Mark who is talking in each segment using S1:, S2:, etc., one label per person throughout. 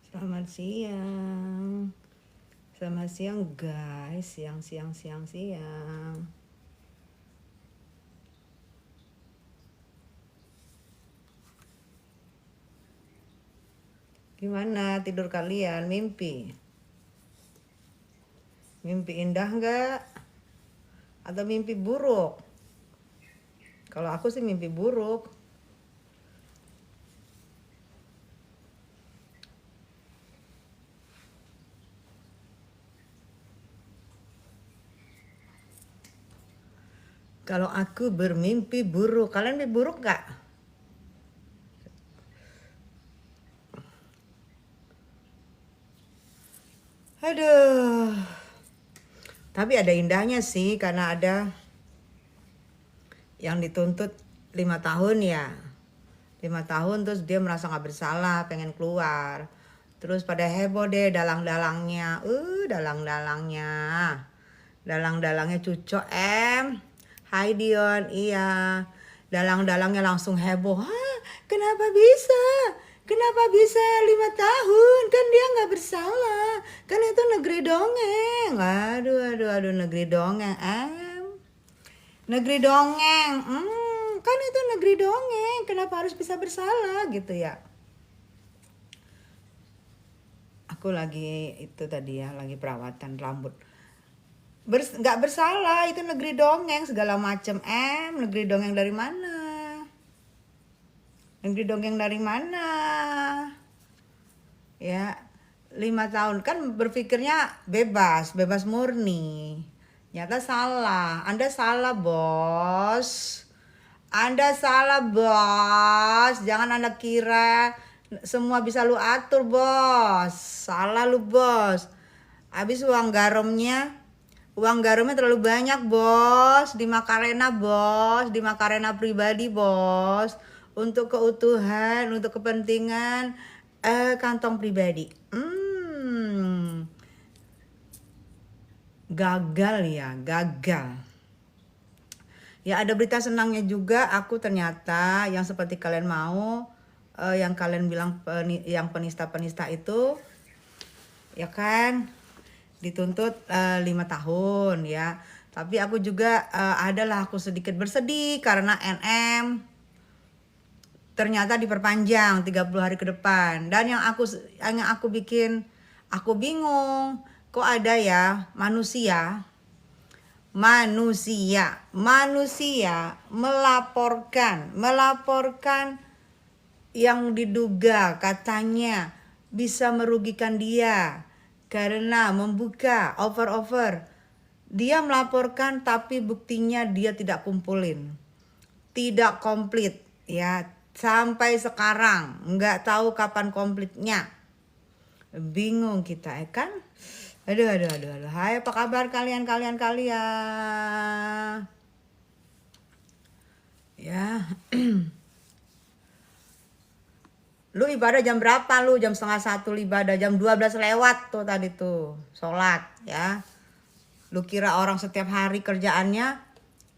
S1: Selamat siang. Selamat siang guys. Siang. Gimana tidur kalian? Mimpi? Mimpi indah nggak? Atau mimpi buruk? Kalau aku sih mimpi buruk. Kalau aku bermimpi buruk, kalian mimpi buruk nggak? Aduh. Tapi ada indahnya sih, karena ada yang dituntut 5 tahun ya. 5 tahun terus dia merasa nggak bersalah, pengen keluar. Terus pada heboh deh dalang-dalangnya. Dalang-dalangnya. Dalang-dalangnya Cuco M. Hai Dion, iya. Dalang-dalangnya langsung heboh. Hah, kenapa bisa? Kenapa bisa 5 tahun? Kan dia nggak bersalah. Kan itu negeri dongeng. Aduh, negeri dongeng. Negeri dongeng. Kan itu negeri dongeng. Kenapa harus bisa bersalah gitu ya? Aku lagi itu tadi ya, lagi perawatan rambut. Nggak bersalah, itu negeri dongeng segala macem. Negeri dongeng dari mana? Negeri dongeng dari mana? Ya, 5 tahun kan berpikirnya bebas murni. Nyata salah. Anda salah, bos. Anda salah, bos. Jangan Anda kira semua bisa lu atur, bos. Salah lu, bos. Habis uang garamnya terlalu banyak, bos. Di Macarena, bos. Di Macarena pribadi, bos. Untuk keutuhan, untuk kepentingan kantong pribadi. Gagal ya, gagal. Ya ada berita senangnya juga, aku ternyata yang seperti kalian mau, yang kalian bilang yang penista-penista itu, ya kan, dituntut 5 tahun ya. Tapi aku juga adalah aku sedikit bersedih karena NM ternyata diperpanjang 30 hari ke depan. Dan yang aku bikin, aku bingung, kok ada ya manusia melaporkan yang diduga katanya bisa merugikan dia karena membuka over. Dia melaporkan tapi buktinya dia tidak kumpulin, tidak komplit ya, sampai sekarang nggak tahu kapan komplitnya. Bingung kita kan. Aduh. Hai, apa kabar kalian? Ya. Lu ibadah jam berapa lu? Jam 12:30 ibadah, jam 12 lewat tuh tadi tuh sholat ya. Lu kira orang setiap hari kerjaannya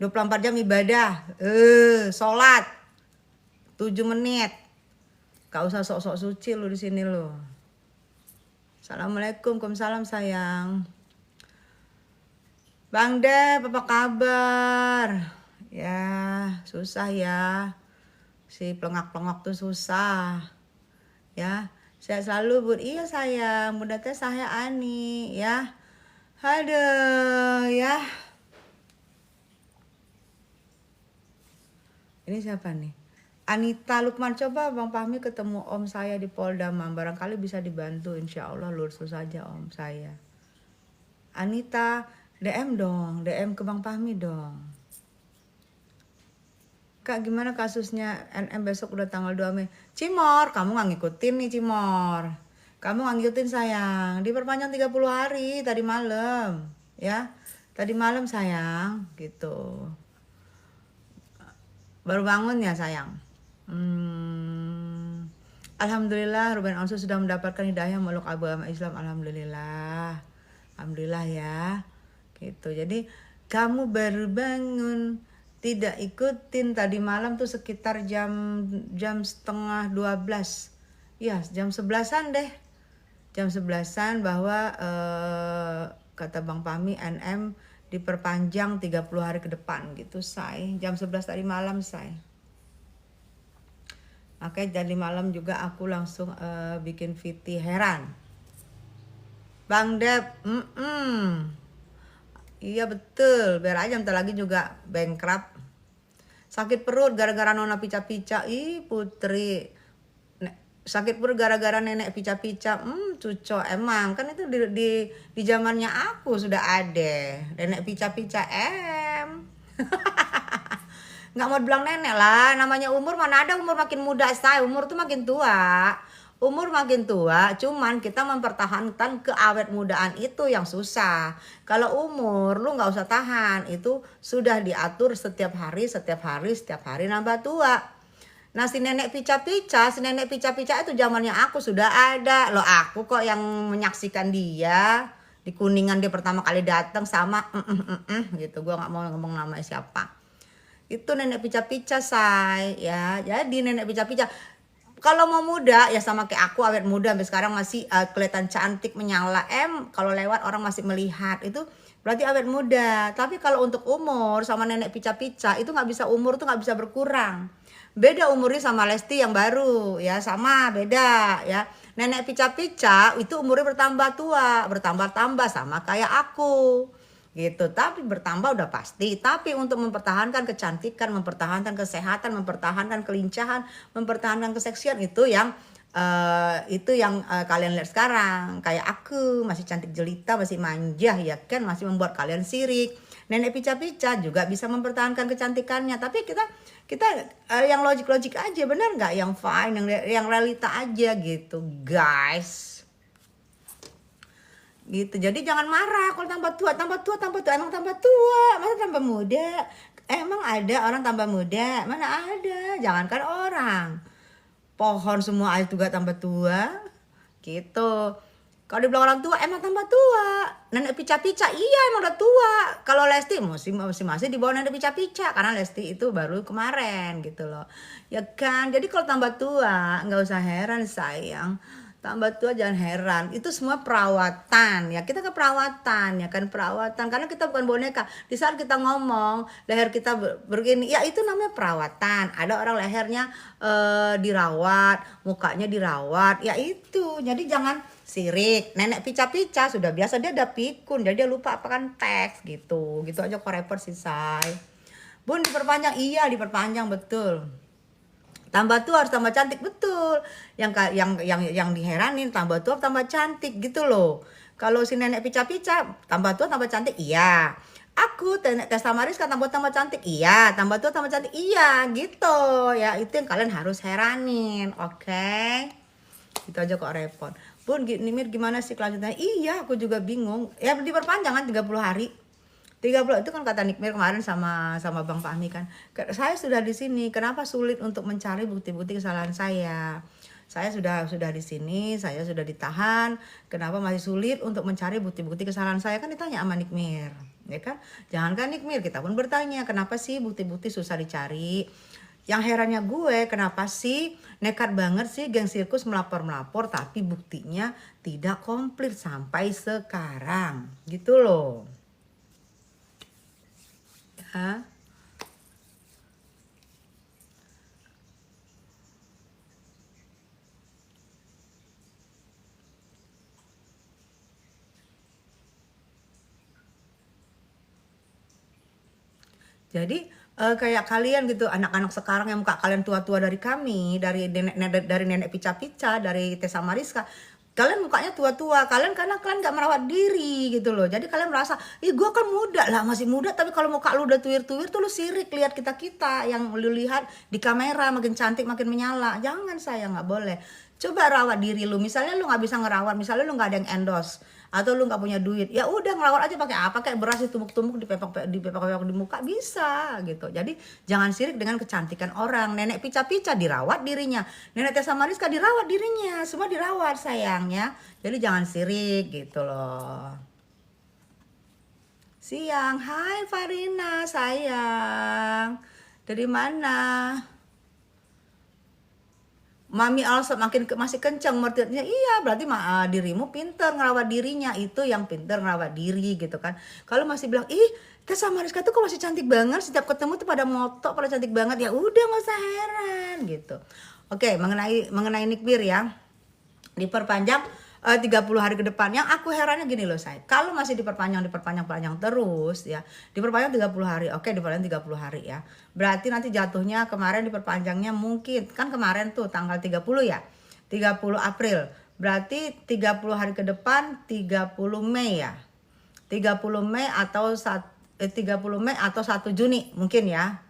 S1: 24 jam ibadah? Sholat 7 menit. Gak usah sok-sok suci lu di sini lu. Assalamualaikum, waalaikumsalam sayang. Bang Dep, apa kabar? Ya, susah ya. Si pelengak-pelengok tuh susah. Ya, sehat selalu Bud. Iya sayang, Bunda teh saya Ani ya. Aduh ya. Ini siapa nih? Anita Lukman, coba Bang Fahmi ketemu om saya di Polda Mam. Barangkali bisa dibantu, insya Allah lurus saja om saya. Anita, DM dong, DM ke Bang Fahmi dong. Kak, gimana kasusnya NM besok udah tanggal 2 Mei? Cimor, kamu gak ngikutin nih Cimor. Kamu gak ngikutin sayang. Diperpanjang 30 hari tadi malam. Ya, tadi malam sayang. Gitu. Baru bangun ya sayang. Alhamdulillah Ruben Onsu sudah mendapatkan hidayah meluk agama Islam. Alhamdulillah. Alhamdulillah ya. Gitu. Jadi kamu baru bangun, tidak ikutin tadi malam tuh sekitar jam setengah 12. Ya, jam 11-an deh. jam 11-an bahwa kata Bang Pami NM diperpanjang 30 hari ke depan gitu, say. Jam 11 tadi malam, say. Makanya tadi malam juga aku langsung bikin VT heran. Bang Dep, iya betul, biar aja bentar lagi juga bankrupt. Sakit perut gara-gara nona pica-pica, ih Putri. Sakit perut gara-gara nenek pica-pica, cuco emang kan itu di zamannya aku sudah ada nenek pica-pica nggak mau bilang nenek lah, namanya umur mana ada umur makin muda, saya umur tuh makin tua. Umur makin tua, cuman kita mempertahankan keawet mudaan itu yang susah. Kalau umur lu nggak usah tahan, itu sudah diatur setiap hari nambah tua. Nah si nenek pica-pica itu zamannya aku sudah ada. Loh aku kok yang menyaksikan dia di Kuningan, dia pertama kali datang sama gitu. Gua nggak mau ngomong nama siapa. Itu nenek pica-pica, say, ya. Jadi nenek pica-pica kalau mau muda ya sama kayak aku, awet muda sampai sekarang masih kelihatan cantik menyala. Kalau lewat orang masih melihat, itu berarti awet muda. Tapi kalau untuk umur sama nenek pica-pica itu nggak bisa, umur tuh nggak bisa berkurang. Beda umurnya sama Lesti yang baru ya, sama beda ya. Nenek pica-pica itu umurnya bertambah tua, bertambah-tambah sama kayak aku gitu. Tapi bertambah udah pasti, tapi untuk mempertahankan kecantikan, mempertahankan kesehatan, mempertahankan kelincahan, mempertahankan keseksian, itu yang kalian lihat sekarang. Kayak aku masih cantik jelita, masih manja ya kan, masih membuat kalian sirik. Nenek pica-pica juga bisa mempertahankan kecantikannya, tapi kita yang logik aja, benar nggak? Yang fine, yang realita aja gitu guys. Gitu. Jadi jangan marah kalau tambah tua, emang tambah tua, masa tambah muda? Emang ada orang tambah muda? Mana ada, jangankan orang, pohon semua aja juga tambah tua gitu. Kalau dibilang orang tua emang tambah tua. Nenek pica-pica iya emang udah tua. Kalau Lesti masih di bawah nenek pica-pica, karena Lesti itu baru kemarin gitu loh ya kan. Jadi kalau tambah tua nggak usah heran sayang, tambah tua jangan heran, itu semua perawatan ya. Kita ke perawatan ya kan, perawatan, karena kita bukan boneka. Di saat kita ngomong leher kita begini ya, itu namanya perawatan. Ada orang lehernya dirawat, mukanya dirawat ya itu. Jadi jangan sirik. Nenek pica-pica sudah biasa, dia ada pikun, jadi dia lupa apakan teks gitu aja kok repot sih, say. Bun diperpanjang, iya diperpanjang betul. Tambah tua harus tambah cantik, betul. Yang diheranin tambah tua tambah cantik gitu loh. Kalau si nenek pica-pica tambah tua tambah cantik, iya. Aku Tessa Mariska tambah cantik, iya. Tambah tua tambah cantik, iya gitu ya. Itu yang kalian harus heranin, oke? Itu aja kok repot. Bun, Nimir gimana sih kelanjutannya? Iya, aku juga bingung. Ya diperpanjang kan 30 hari. 30 itu kan kata Nikmir kemarin sama Bang Fahmi kan. Saya sudah di sini, kenapa sulit untuk mencari bukti-bukti kesalahan saya? Saya sudah di sini, saya sudah ditahan. Kenapa masih sulit untuk mencari bukti-bukti kesalahan saya? Kan ditanya sama Nikmir, ya kan? Jangankan Nikmir, kita pun bertanya, kenapa sih bukti-bukti susah dicari? Yang herannya gue, kenapa sih nekat banget sih geng sirkus melapor tapi buktinya tidak komplit sampai sekarang gitu loh. Hah? Jadi kayak kalian gitu, anak-anak sekarang yang muka kalian tua-tua dari kami, dari nenek pica-pica, dari Tessa Mariska, kalian mukanya tua-tua, kalian karena kalian nggak merawat diri gitu loh. Jadi kalian merasa, ih gue kan muda lah, masih muda, tapi kalau muka lu udah tuir-tuir tuh lu sirik lihat kita yang lu lihat di kamera makin cantik makin menyala. Jangan, saya nggak boleh. Coba rawat diri lu. Misalnya lu nggak bisa ngerawat, misalnya lu nggak ada yang endorse atau lu nggak punya duit, ya udah ngerawat aja pakai apa, kayak beras ditumbuk-tumbuk dipepak di muka bisa gitu. Jadi jangan sirik dengan kecantikan orang. Nenek pica-pica dirawat dirinya, nenek Tessa Mariska dirawat dirinya, semua dirawat sayangnya. Jadi jangan sirik gitu loh. Siang, hai Farina sayang, dari mana? Mami Alsa masih kenceng mertinya, iya berarti dirimu pinter ngerawat dirinya, itu yang pinter ngerawat diri gitu kan. Kalau masih bilang ih Teh sama Rizka tuh kok masih cantik banget, setiap ketemu tuh pada moto pada cantik banget, ya udah nggak usah heran gitu. Oke, mengenai Nikbir ya, diperpanjang 30 hari ke depan. Yang aku herannya gini loh saya, kalau masih diperpanjang terus ya, diperpanjang 30 hari, oke diperpanjang 30 hari ya, berarti nanti jatuhnya kemarin diperpanjangnya mungkin kan kemarin tuh tanggal 30 ya, 30 April, berarti 30 hari ke depan 30 Mei ya, 30 Mei atau 30 Mei atau 1 Juni mungkin ya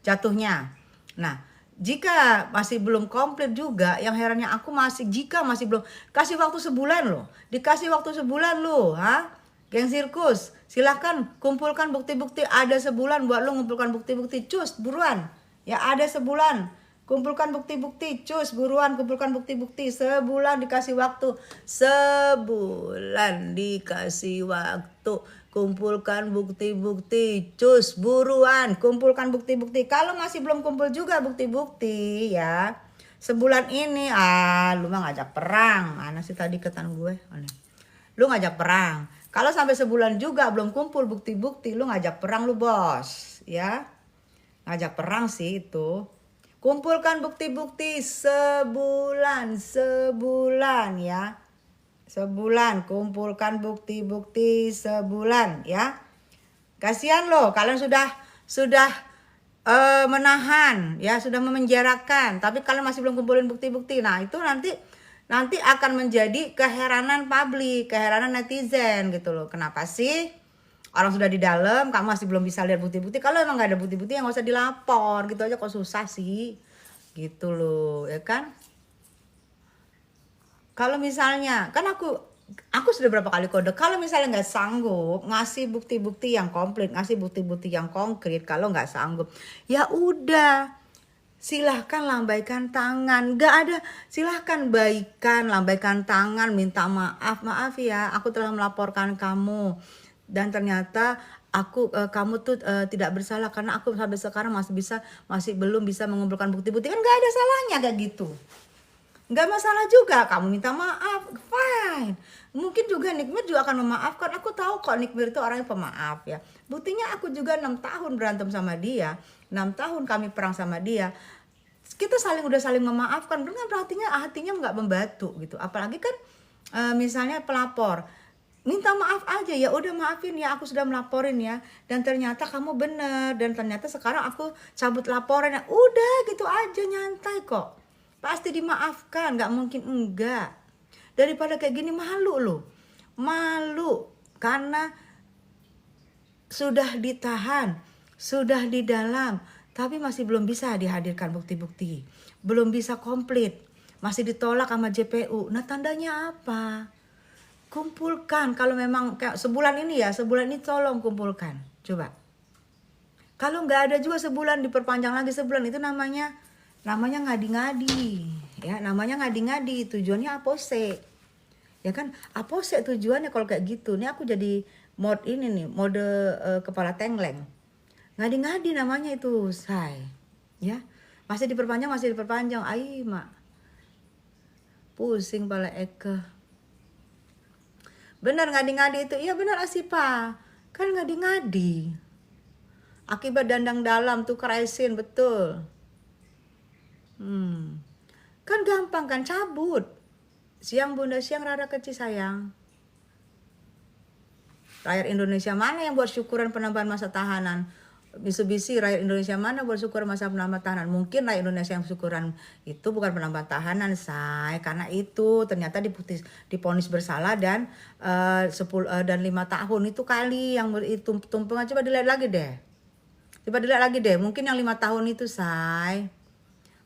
S1: jatuhnya. Nah, jika masih belum komplit juga, yang herannya aku jika masih belum, kasih waktu sebulan loh. Dikasih waktu sebulan loh, ha? Geng sirkus, silahkan kumpulkan bukti-bukti, ada sebulan buat lo ngumpulkan bukti-bukti, cus buruan. Ya ada sebulan. Kumpulkan bukti-bukti, cus buruan kumpulkan bukti-bukti, sebulan dikasih waktu. Sebulan dikasih waktu. Kumpulkan bukti-bukti, cus buruan kumpulkan bukti-bukti. Kalau masih belum kumpul juga bukti-bukti ya, sebulan ini lu mah ngajak perang. Mana sih tadi ketan gue? Lu ngajak perang. Kalau sampai sebulan juga belum kumpul bukti-bukti, lu ngajak perang lu bos ya. Ngajak perang sih itu. Kumpulkan bukti-bukti sebulan ya. Sebulan, kumpulkan bukti-bukti sebulan ya. Kasihan loh, kalian sudah menahan ya, sudah memenjarakan, tapi kalian masih belum kumpulin bukti-bukti. Nah, itu nanti akan menjadi keheranan publik, keheranan netizen gitu loh. Kenapa sih orang sudah di dalam, kamu masih belum bisa lihat bukti-bukti? Kalau emang nggak ada bukti-bukti ya nggak usah dilapor, gitu aja kok susah sih. Gitu loh, ya kan? Kalau misalnya, kan aku sudah berapa kali kode, kalau misalnya nggak sanggup ngasih bukti-bukti yang komplit, ngasih bukti-bukti yang konkret, kalau nggak sanggup, ya udah, silahkan lambaikan tangan, nggak ada, silahkan lambaikan tangan, minta maaf ya, aku telah melaporkan kamu, dan ternyata kamu tuh tidak bersalah karena aku sampai sekarang masih belum bisa mengumpulkan bukti-bukti, kan nggak ada salahnya kayak gitu. Nggak masalah juga kamu minta maaf, fine. Mungkin juga Nikmir juga akan memaafkan. Aku tahu kok Nikmir itu orangnya pemaaf ya. Buktinya aku juga 6 tahun berantem sama dia, 6 tahun kami perang sama dia. Kita udah saling memaafkan, dengan hatinya nggak membatu gitu. Apalagi kan misalnya pelapor minta maaf aja, ya udah maafin ya, aku sudah melaporin ya, dan ternyata kamu bener, dan ternyata sekarang aku cabut laporannya, udah gitu aja, nyantai kok. Pasti dimaafkan, nggak mungkin enggak. Daripada kayak gini malu loh. Malu karena sudah ditahan, sudah di dalam, tapi masih belum bisa dihadirkan bukti-bukti. Belum bisa komplit, masih ditolak sama JPU. Nah, tandanya apa? Kumpulkan, kalau memang kayak sebulan ini tolong kumpulkan. Coba. Kalau nggak ada juga sebulan, diperpanjang lagi sebulan, itu namanya ngadi-ngadi ya, namanya ngadi-ngadi, tujuannya apose ya kan, apose tujuannya kalau kayak gitu. Nih aku jadi mode kepala tengleng, ngadi-ngadi namanya itu say ya, masih diperpanjang ai mak pusing pala Eke. Benar ngadi-ngadi itu, iya benar Asipa, kan ngadi-ngadi akibat dandang dalam tuh keraisin betul. Kan gampang kan, cabut. Siang bunda, siang rada kecil sayang. Rakyat Indonesia mana yang buat syukuran penambahan masa tahanan? Bisi-bisi rakyat Indonesia mana buat syukuran masa penambahan tahanan? Mungkin rakyat Indonesia yang syukuran itu bukan penambahan tahanan say, karena itu ternyata diponis bersalah dan 5 tahun itu kali yang itu tumpengan. Coba dilihat lagi deh. Mungkin yang 5 tahun itu say.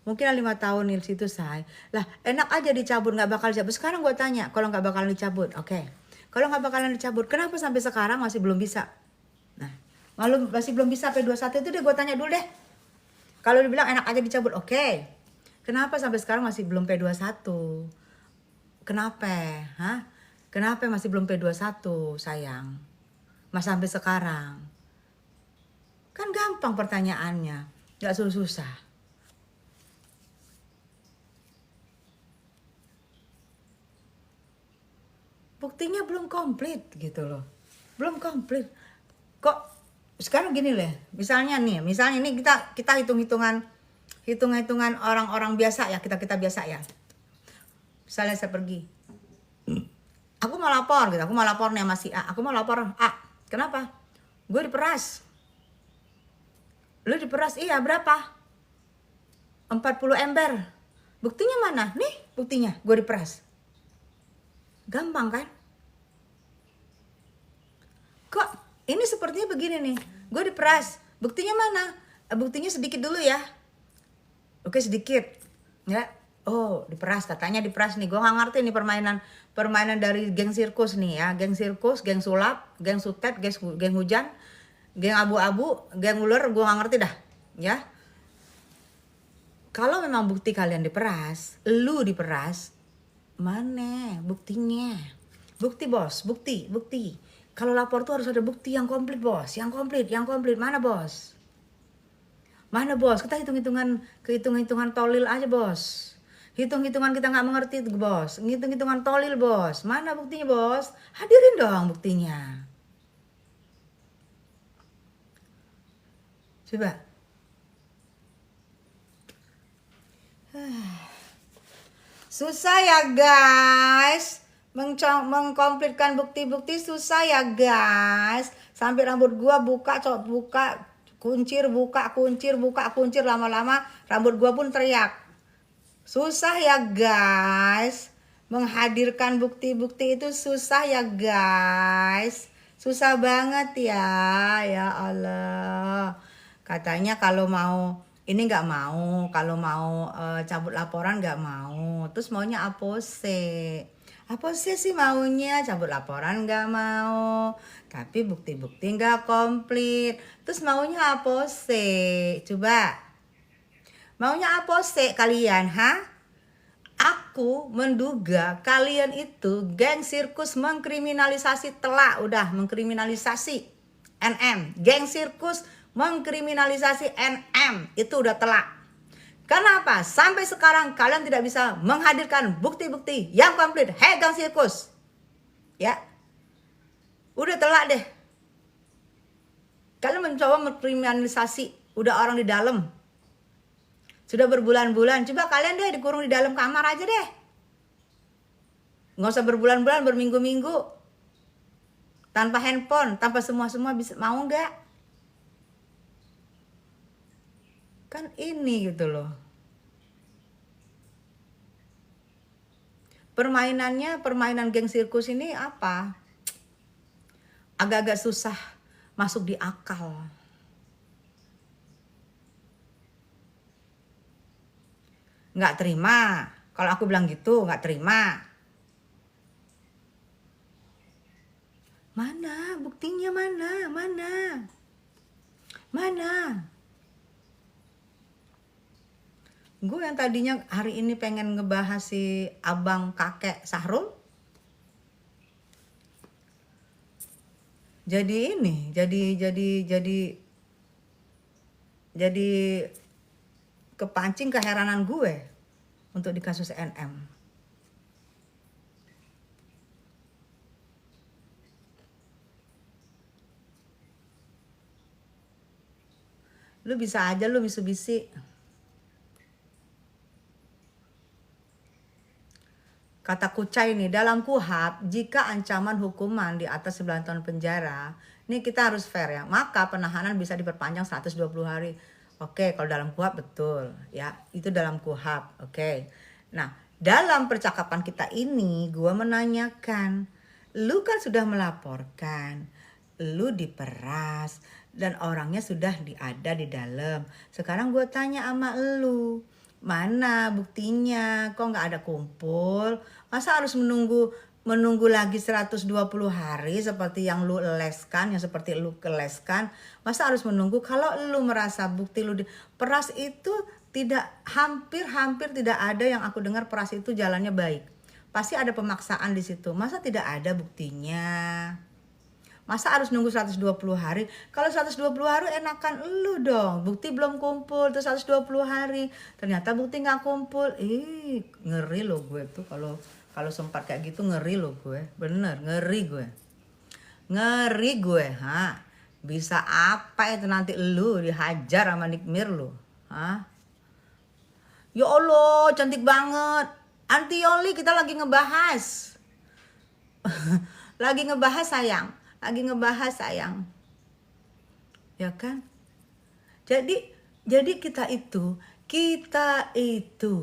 S1: Mungkin 5 tahun di situ say. Lah enak aja dicabut, nggak bakal dicabut. Sekarang gue tanya, kalau nggak bakalan dicabut, oke. Kalau nggak bakalan dicabut, kenapa sampai sekarang masih belum bisa? Nah, masih belum bisa P21 itu deh gue tanya dulu deh. Kalau dibilang enak aja dicabut, oke. Kenapa sampai sekarang masih belum P21? Kenapa? Hah? Kenapa masih belum P21 sayang? Mas sampai sekarang. Kan gampang pertanyaannya, nggak susah. buktinya belum komplit gitu loh. Belum komplit. Kok sekarang gini loh, misalnya ini kita hitung-hitungan orang-orang biasa ya, kita biasa ya. Misalnya saya pergi, aku mau lapor gitu, aku mau lapor nih sama si A, aku mau lapor A, kenapa? Gue diperas. Lu diperas, iya berapa? 40 ember. Buktinya mana? Nih buktinya, gue diperas. Gampang kan? Kok ini sepertinya begini nih, gue diperas. Buktinya mana? Buktinya sedikit dulu ya. Oke sedikit, ya. Oh diperas, katanya diperas nih. Gue nggak ngerti nih permainan dari geng sirkus nih ya. Geng sirkus, geng sulap, geng sutet, geng hujan, geng abu-abu, geng ular. Gue nggak ngerti dah, ya. Kalau memang bukti kalian diperas, lu diperas, mana buktinya? Bukti bos, bukti. Kalau lapor tuh harus ada bukti yang komplit bos, yang komplit. Mana bos? Mana bos? Kita hitung-hitungan tolil aja bos. Hitung-hitungan kita nggak mengerti tuh bos. Hitung-hitungan tolil bos. Mana buktinya bos? Hadirin dong buktinya. Coba. Susah ya guys, mengkomplitkan bukti-bukti susah ya guys. Sampai rambut gua buka, kuncir, lama-lama rambut gua pun teriak. Susah ya guys, menghadirkan bukti-bukti itu susah ya guys. Susah banget ya Allah. Katanya kalau mau ini nggak mau, kalau mau cabut laporan nggak mau, terus maunya apose sih maunya cabut laporan nggak mau, tapi bukti-bukti nggak komplit, terus maunya apose. Coba maunya apose kalian, Aku menduga kalian itu geng sirkus mengkriminalisasi mengkriminalisasi NM, geng sirkus mengkriminalisasi NM itu udah telak. Kenapa? Sampai sekarang kalian tidak bisa menghadirkan bukti-bukti yang komplit. Hei gang sirkus, ya udah telak deh. Kalian mencoba mengkriminalisasi, udah orang di dalam, sudah berbulan-bulan. Coba kalian deh dikurung di dalam kamar aja deh, nggak usah berbulan-bulan, berminggu-minggu, tanpa handphone, tanpa semua bisa. Mau nggak? Kan ini gitu loh. Permainan geng sirkus ini apa? Agak-agak susah masuk di akal. Nggak terima. Kalau aku bilang gitu, nggak terima. Mana buktinya, mana? Gue yang tadinya hari ini pengen ngebahas si abang kakek Sahrul, jadi kepancing keheranan gue untuk di kasus NM. Lu bisa aja lu bisu-bisi. Kata Kucai nih, dalam KUHP, jika ancaman hukuman di atas 9 tahun penjara, ini kita harus fair ya, maka penahanan bisa diperpanjang 120 hari. Oke, kalau dalam KUHP betul ya, itu dalam KUHP. Oke. Nah, dalam percakapan kita ini, gue menanyakan, lu kan sudah melaporkan, lu diperas, dan orangnya sudah ada di dalam. Sekarang gue tanya sama lu, mana buktinya? Kok nggak ada kumpul? Masa harus menunggu lagi 120 hari seperti yang lu leskan, yang seperti lu keleskan? Masa harus menunggu? Kalau lu merasa bukti lu peras itu hampir tidak ada yang aku dengar peras itu jalannya baik. Pasti ada pemaksaan di situ. Masa tidak ada buktinya? Masa harus nunggu 120 hari? Kalau 120 hari enakan lu dong. Bukti belum kumpul terus 120 hari. Ternyata bukti gak kumpul. Ngeri loh gue tuh Kalau sempat kayak gitu ngeri loh gue, bener ngeri gue, ha. Bisa apa itu nanti lu dihajar sama Nikmir lu, ha? Ya Allah, cantik banget. Anti Yoli, kita lagi ngebahas. Lagi ngebahas sayang. Ya kan? Jadi kita itu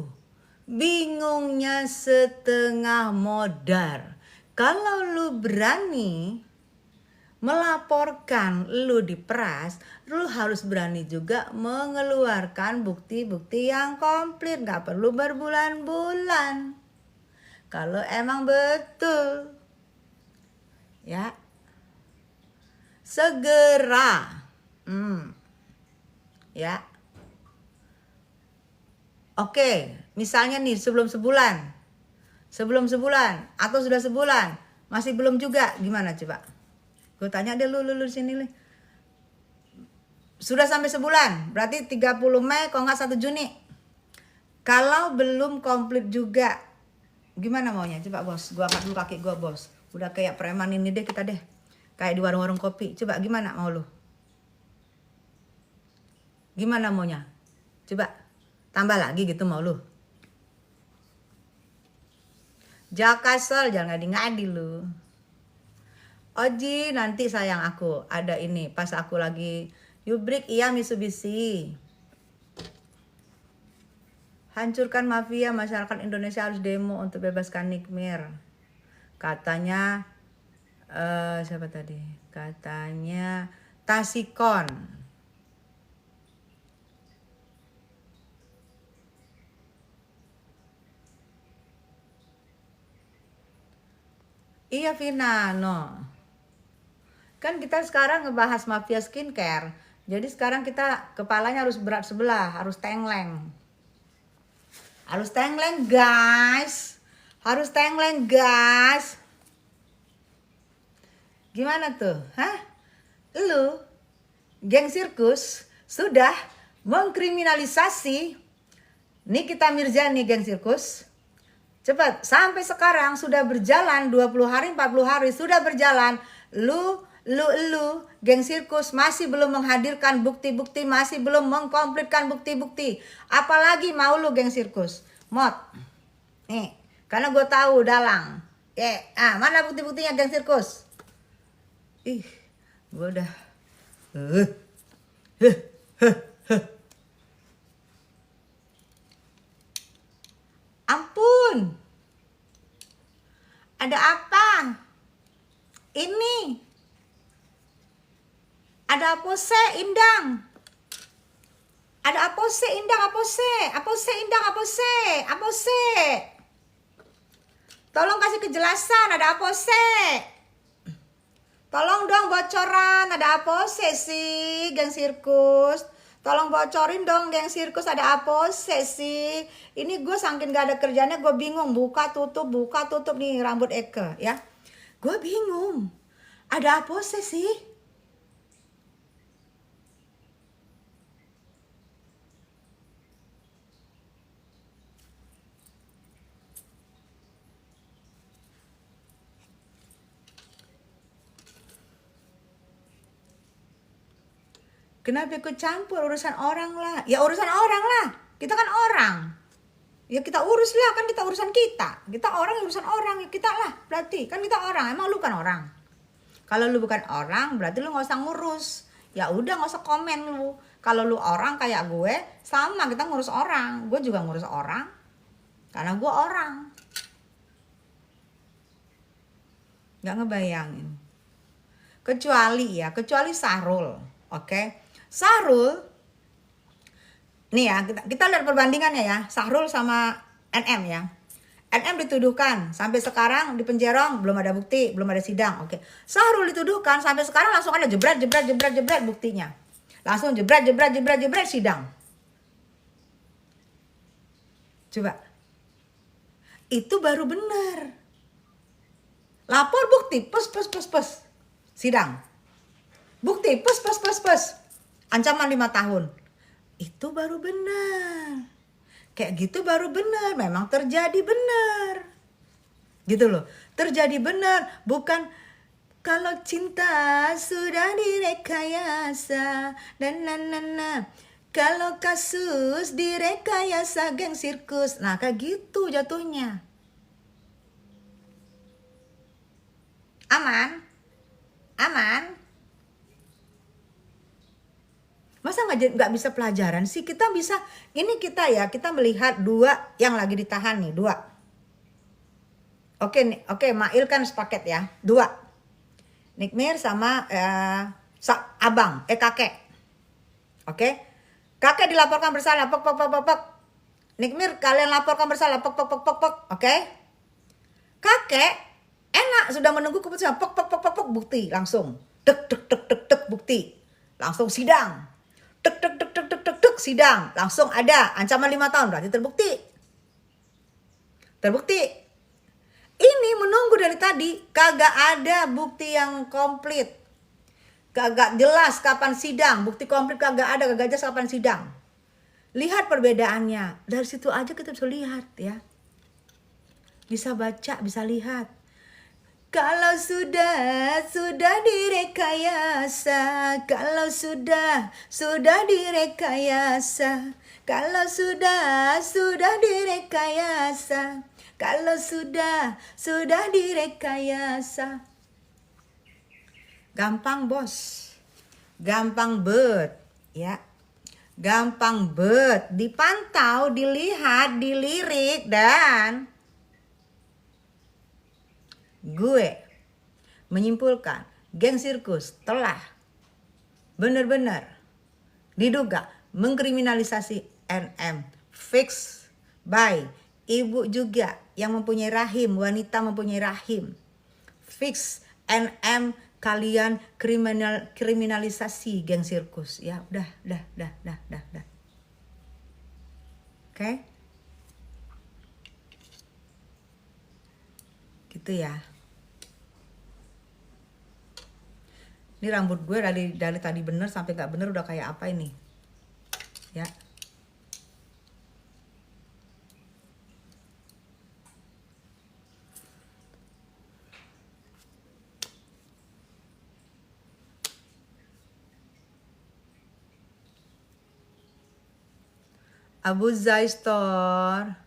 S1: bingungnya setengah modar. Kalau lu berani melaporkan lu diperas, lu harus berani juga mengeluarkan bukti-bukti yang komplit, nggak perlu berbulan-bulan. Kalau emang betul, ya segera, ya. Oke, misalnya nih sebelum sebulan atau sudah sebulan masih belum juga, gimana coba? Gue tanya deh lu di sini nih. Sudah sampai sebulan, berarti 30 Mei kalau nggak 1 Juni. Kalau belum komplit juga, gimana maunya? Coba bos, gue angkat dulu kaki gue bos. Udah kayak preman ini deh kita deh. Kayak di warung-warung kopi. Coba gimana mau lu? Gimana maunya? Coba tambah lagi gitu mau lu? Jakasel, jangan ngadi-ngadi lu. Oji, nanti sayang aku ada ini pas aku lagi Yubrik, iya Mitsubishi. Hancurkan mafia, masyarakat Indonesia harus demo untuk bebaskan Nikmir. Katanya siapa tadi? Katanya Tasikon. Iya Vina, no. Kan kita sekarang ngebahas mafia skincare. Jadi sekarang kita kepalanya harus berat sebelah, harus tengleng. Harus tengleng guys. Gimana tuh? Hah? Lu, geng sirkus, sudah mengkriminalisasi Nikita Mirzani geng sirkus. Cepat, sampai sekarang sudah berjalan 20 hari, 40 hari sudah berjalan. Lu geng sirkus masih belum menghadirkan bukti-bukti, masih belum mengkomplitkan bukti-bukti. Apalagi mau lu geng sirkus? Mot. Nih, karena gue tahu dalang. Mana bukti-buktinya geng sirkus? Ih, gue udah ampun. Ada apa? Ini ada apose Indang. Ada apose Indang, apose. Tolong kasih kejelasan, ada apose. Tolong dong bocoran, ada apose sih geng sirkus. Tolong bocorin dong geng sirkus, ada apose sih. Ini gue saking gak ada kerjanya gue bingung, buka tutup nih rambut Eke ya. Gue bingung, ada apose sih. Kenapa ikut campur urusan orang lah? Ya urusan orang lah. Kita kan orang. Ya kita urus lah, kan kita urusan kita. Kita orang urusan orang, ya kita lah. Berarti kan kita orang. Emang lu kan orang? Kalau lu bukan orang, berarti lu nggak usah ngurus. Ya udah nggak usah komen lu. Kalau lu orang kayak gue, sama kita ngurus orang. Gue juga ngurus orang. Karena gue orang. Nggak ngebayangin. Kecuali Sahrul, oke? Sahrul, nih ya kita lihat perbandingannya ya, Sahrul sama NM ya. NM dituduhkan sampai sekarang di penjerong belum ada bukti, belum ada sidang, oke. Sahrul dituduhkan sampai sekarang langsung ada jebret buktinya, langsung jebret sidang. Coba, itu baru benar. Lapor bukti, pes, sidang. Bukti, pes. Ancaman 5 tahun. Itu baru benar. Kayak gitu baru benar. Memang terjadi benar. Gitu loh. Terjadi benar, bukan kalau cinta sudah direkayasa dan kalau kasus direkayasa geng sirkus. Nah, kayak gitu jatuhnya. Aman? Aman? Masa nggak bisa pelajaran sih? Kita bisa, ini kita ya, kita melihat dua yang lagi ditahan nih, dua. Oke, Mail kan sepaket ya, dua. Nikmir sama abang, kakek. Oke, kakek dilaporkan bersalah, pok. Nikmir kalian laporkan bersalah, pok. Oke, kakek enak sudah menunggu keputusan, pok, bukti langsung, dek, bukti, langsung sidang, dek, sidang, langsung ada ancaman 5 tahun, berarti terbukti. Ini menunggu dari tadi, kagak ada bukti yang komplit. Kagak jelas kapan sidang, bukti komplit kagak ada, kagak jelas kapan sidang. Lihat perbedaannya, dari situ aja kita bisa lihat ya. Bisa baca, bisa lihat. Kalau sudah direkayasa, kalau sudah direkayasa, kalau sudah direkayasa, kalau sudah direkayasa. Gampang bos, gampang bet ya, gampang bet, dipantau, dilihat, dilirik, dan gue menyimpulkan geng sirkus telah benar-benar diduga mengkriminalisasi NM, fix by ibu juga yang mempunyai rahim, wanita mempunyai rahim, fix NM, kalian kriminalisasi geng sirkus ya. Udah. Oke? Gitu ya. Ini rambut gue dari tadi bener sampai gak bener udah kayak apa ini ya. Abu Zaistor,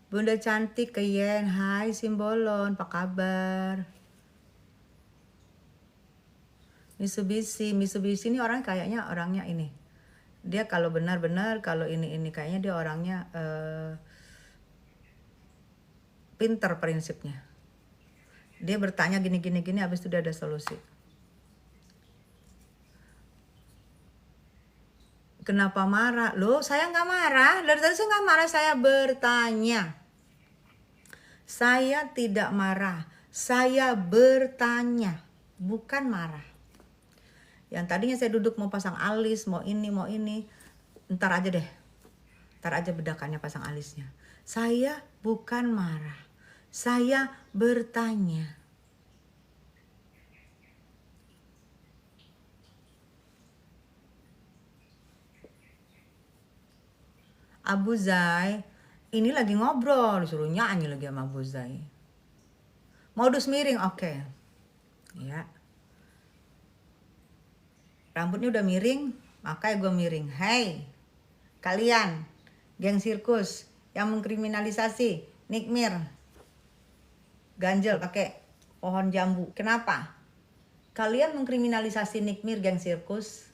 S1: Bunda cantik ke Yen, hai Simbolon, apa kabar? Mitsubishi ini orang kayaknya orangnya ini. Dia kalau benar-benar, kalau ini kayaknya dia orangnya pinter prinsipnya. Dia bertanya gini, habis itu dia ada solusi. Kenapa marah? Loh, saya nggak marah. Dari tadi saya nggak marah, saya bertanya. Saya tidak marah, saya bertanya, bukan marah. Yang tadinya saya duduk mau pasang alis, mau ini, ntar aja deh. Ntar aja bedakannya pasang alisnya. Saya bukan marah, saya bertanya. Abu Zai, ini lagi ngobrol, disuruh nyanyi lagi sama Abu Zai. Modus miring, oke. Ya. Rambutnya udah miring, makanya gue miring. Hei, kalian, geng sirkus yang mengkriminalisasi Nikmir ganjel pakai pohon jambu. Kenapa? Kalian mengkriminalisasi Nikmir, geng sirkus.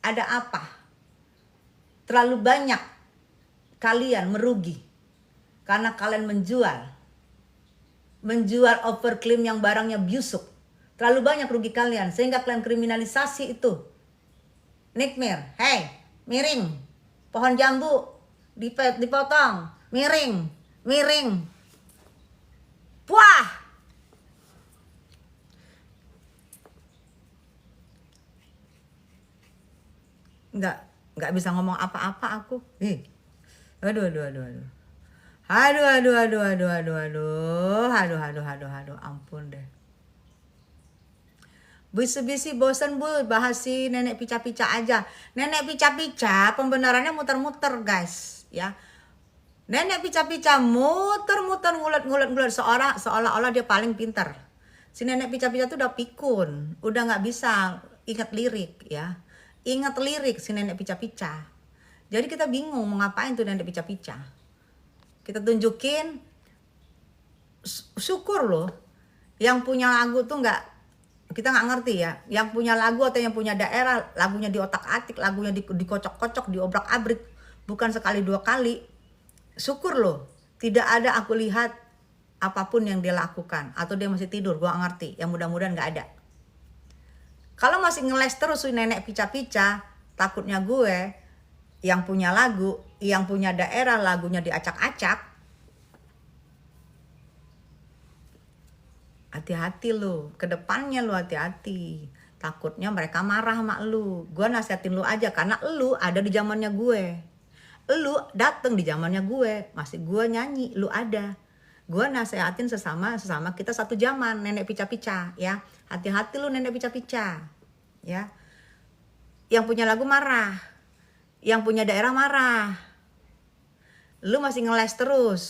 S1: Ada apa? Terlalu banyak kalian merugi karena kalian menjual overclaim yang barangnya busuk. Terlalu banyak rugi kalian sehingga kalian kriminalisasi itu. Nikmir, hei, miring, pohon jambu dipotong, miring, puah. Nggak bisa ngomong apa-apa aku. Aduh, ampun deh. Bisi-bisi bosen bu, bahas si nenek pica-pica aja. Nenek pica-pica pembenarannya muter-muter guys ya. Nenek pica-pica muter-muter ngulet-ngulet seolah-olah dia paling pintar. Si nenek pica-pica tuh udah pikun, udah nggak bisa ingat lirik ya. Ingat lirik si nenek pica-pica. Jadi kita bingung mau ngapain tuh nenek pica-pica. Kita tunjukin, syukur loh. Yang punya lagu tuh kita nggak ngerti ya. Yang punya lagu atau yang punya daerah, lagunya di otak-atik, lagunya dikocok-kocok, diobrak-abrik. Bukan sekali dua kali. Syukur loh, tidak ada aku lihat apapun yang dia lakukan. Atau dia masih tidur, gue gak ngerti. Yang mudah-mudahan gak ada. Kalau masih ngeles terus nenek pica-pica, takutnya gue yang punya lagu, yang punya daerah, lagunya diacak-acak. Hati-hati lo, kedepannya lo hati-hati. Takutnya mereka marah sama lu. Gue nasihatin lu aja, karena lu ada di zamannya gue. Lu dateng di zamannya gue, masih gue nyanyi, lu ada. Gue nasehatin sesama kita satu zaman, nenek pica-pica ya. Hati-hati lu nenek pica-pica ya. Yang punya lagu marah, yang punya daerah marah. Lu masih ngeles terus.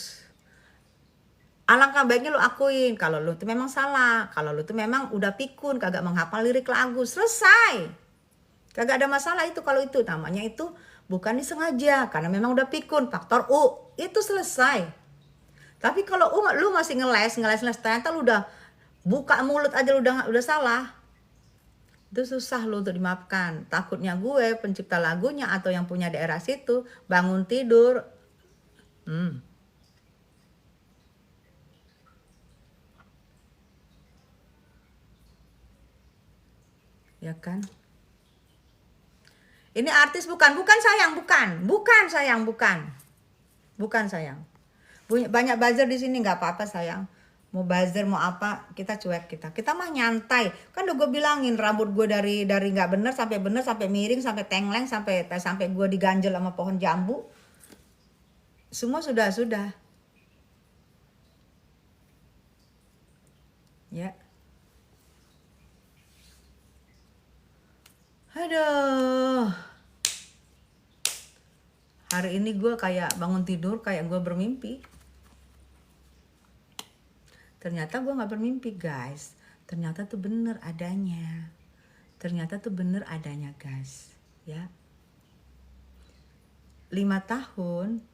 S1: Alangkah baiknya lu akuin kalau lu tuh memang salah, kalau lu tuh memang udah pikun, kagak menghafal lirik lagu, selesai. Kagak ada masalah itu kalau itu, namanya itu bukan disengaja, karena memang udah pikun, faktor U, itu selesai. Tapi kalau lu masih ngeles, ternyata lu udah buka mulut aja lu udah salah. Itu susah lu untuk dimaafkan. Takutnya gue, pencipta lagunya atau yang punya daerah situ, bangun tidur. Ya kan? Ini artis bukan sayang. Banyak buzzer di sini, nggak apa-apa sayang. Mau buzzer mau apa, kita cuek kita mah nyantai. Kan udah gue bilangin rambut gue dari nggak bener sampai miring, sampai tengleng, sampai gue diganjel sama pohon jambu. Semua sudah. Ya. Aduh. Hari ini gue kayak bangun tidur kayak gue bermimpi. Ternyata gue gak bermimpi guys. Ternyata tuh bener adanya. Guys. Ya. 5 tahun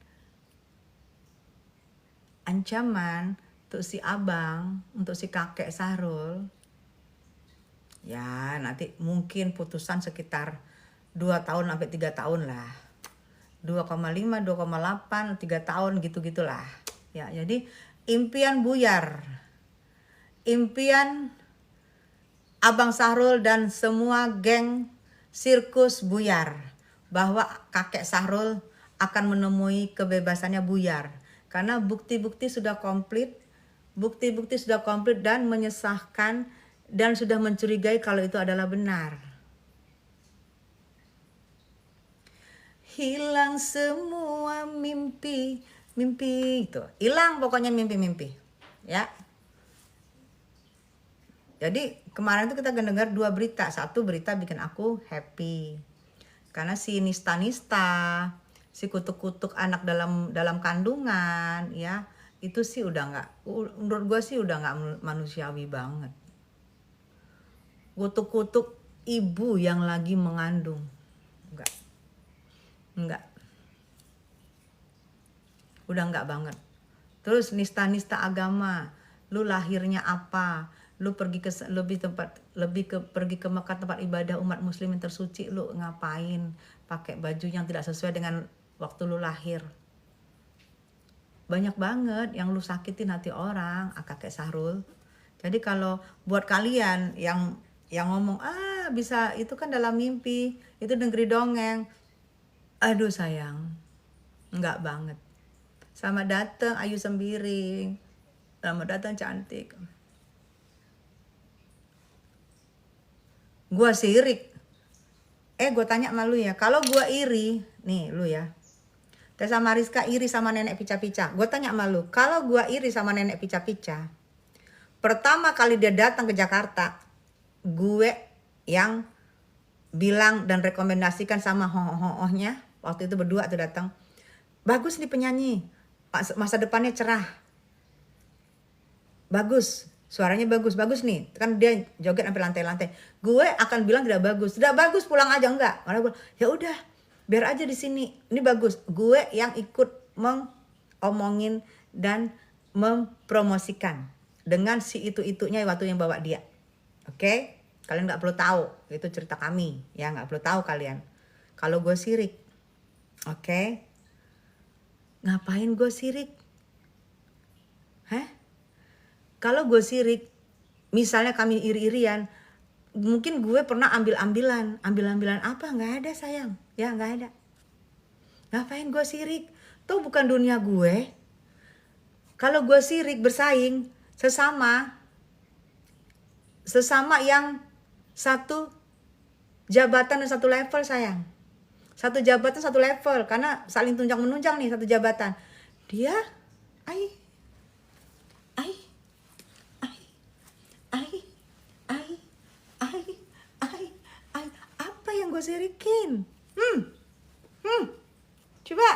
S1: ancaman untuk si abang, untuk si kakek Sahrul. Ya nanti mungkin putusan sekitar 2 tahun sampai 3 tahun lah. 2,5, 2,8, 3 tahun gitu-gitulah. Ya, jadi impian buyar. Impian Abang Sahrul dan semua geng sirkus buyar. Bahwa kakek Sahrul akan menemui kebebasannya buyar. Karena bukti-bukti sudah komplit. Dan menyesahkan dan sudah mencurigai kalau itu adalah benar. Hilang semua mimpi itu. Hilang pokoknya mimpi. Ya. Jadi kemarin tuh kita dengar 2 berita. Satu berita bikin aku happy. Karena si Nista, si kutuk-kutuk anak dalam kandungan ya, itu sih udah nggak, menurut gue sih udah nggak manusiawi banget. Kutuk-kutuk ibu yang lagi mengandung. Enggak. Udah enggak banget. Terus nista agama, lu lahirnya apa? Lu pergi ke pergi ke Mekah, tempat ibadah umat muslim yang tersuci, lu ngapain? Pakai baju yang tidak sesuai dengan waktu lu lahir. Banyak banget yang lu sakitin hati orang, kakek Sahrul. Jadi kalau buat kalian yang ngomong, bisa itu kan dalam mimpi, itu negeri dongeng. Aduh sayang, enggak banget. Selamat datang Ayu Sembiring. Selamat datang cantik. Gua sirik. Gue tanya sama lu ya. Kalau gua iri, nih lu ya. Tessa Mariska iri sama nenek pica-pica. Gue tanya sama lu. Kalau gua iri sama nenek pica-pica, pertama kali dia datang ke Jakarta, gue yang bilang dan rekomendasikan sama hohohnya. Waktu itu berdua tuh datang. Bagus nih penyanyi. masa depannya cerah, bagus, suaranya bagus nih, kan dia joget sampai lantai-lantai. Gue akan bilang tidak bagus, pulang aja. Enggak, malah gue ya udah biar aja di sini, ini bagus. Gue yang ikut mengomongin dan mempromosikan dengan si itu-itunya waktu yang bawa dia. Oke? Kalian nggak perlu tahu, itu cerita kami ya, nggak perlu tahu kalian. Kalau gue sirik, oke? Ngapain gue sirik? Kalau gue sirik, misalnya kami iri-irian, mungkin gue pernah ambil-ambilan apa? Nggak ada sayang, ya nggak ada. Ngapain gue sirik? Tuh bukan dunia gue. Kalau gue sirik bersaing sesama yang satu jabatan dan satu level sayang. Satu jabatan satu level, karena saling tunjang menunjang nih, satu jabatan. Dia apa yang gue sirikin? Coba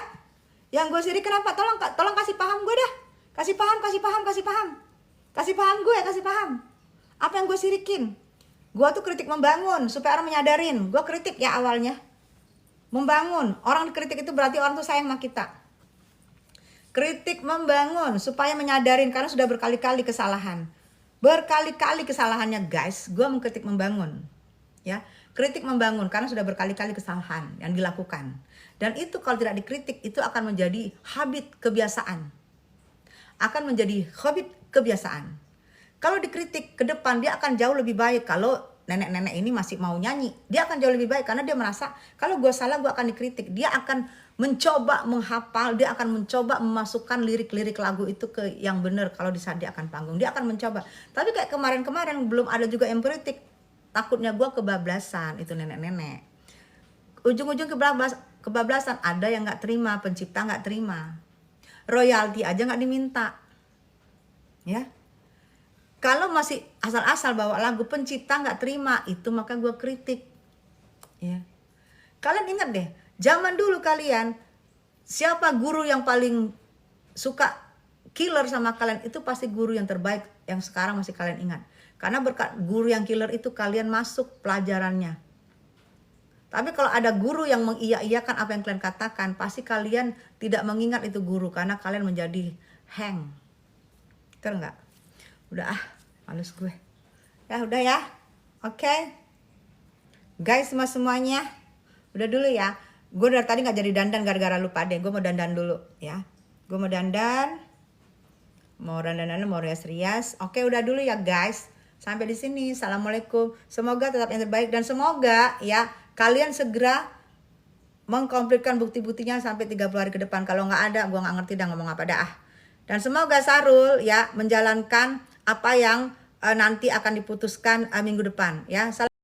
S1: yang gue sirikin apa? Tolong kasih paham gue dah. Kasih paham gue, kasih paham. Apa yang gue sirikin? Gue tuh kritik membangun supaya orang menyadarin. Gue kritik ya awalnya membangun. Orang dikritik itu berarti orang tuh sayang sama kita. Kritik membangun supaya menyadarin, karena sudah berkali-kali kesalahan. Berkali-kali kesalahannya guys, gue mengkritik membangun. Ya, kritik membangun karena sudah berkali-kali kesalahan yang dilakukan. Dan itu kalau tidak dikritik itu akan menjadi habit kebiasaan. Kalau dikritik ke depan dia akan jauh lebih baik. Kalau nenek-nenek ini masih mau nyanyi, dia akan jauh lebih baik karena dia merasa kalau gue salah gue akan dikritik. Dia akan mencoba menghafal, dia akan mencoba memasukkan lirik-lirik lagu itu ke yang benar kalau di saat dia akan panggung. Dia akan mencoba. Tapi kayak kemarin-kemarin belum ada juga yang kritik. Takutnya gue kebablasan, itu nenek-nenek. Ujung-ujung kebablasan, ada yang gak terima, pencipta gak terima. Royalti aja gak diminta. Ya. Kalau masih asal-asal bawa lagu, pencipta gak terima, itu maka gue kritik. Ya. Kalian ingat deh, zaman dulu kalian, siapa guru yang paling suka killer sama kalian, itu pasti guru yang terbaik yang sekarang masih kalian ingat. Karena berkat guru yang killer itu kalian masuk pelajarannya. Tapi kalau ada guru yang mengiya-iyakan apa yang kalian katakan, pasti kalian tidak mengingat itu guru karena kalian menjadi hang. Betul nggak? Udah males gue. Ya udah ya. Oke. Guys semuanya. Udah dulu ya. Gue dari tadi nggak jadi dandan gara-gara lupa deh. Gue mau dandan dulu ya. Gue mau dandan. Mau rias-rias. Oke udah dulu ya guys. Sampai di sini. Assalamualaikum. Semoga tetap yang terbaik dan semoga ya kalian segera mengkomplitkan bukti-buktinya sampai 30 hari ke depan. Kalau nggak ada, gue nggak ngerti dah ngomong apa dah. Dan semoga Sarul ya menjalankan apa yang nanti akan diputuskan minggu depan ya.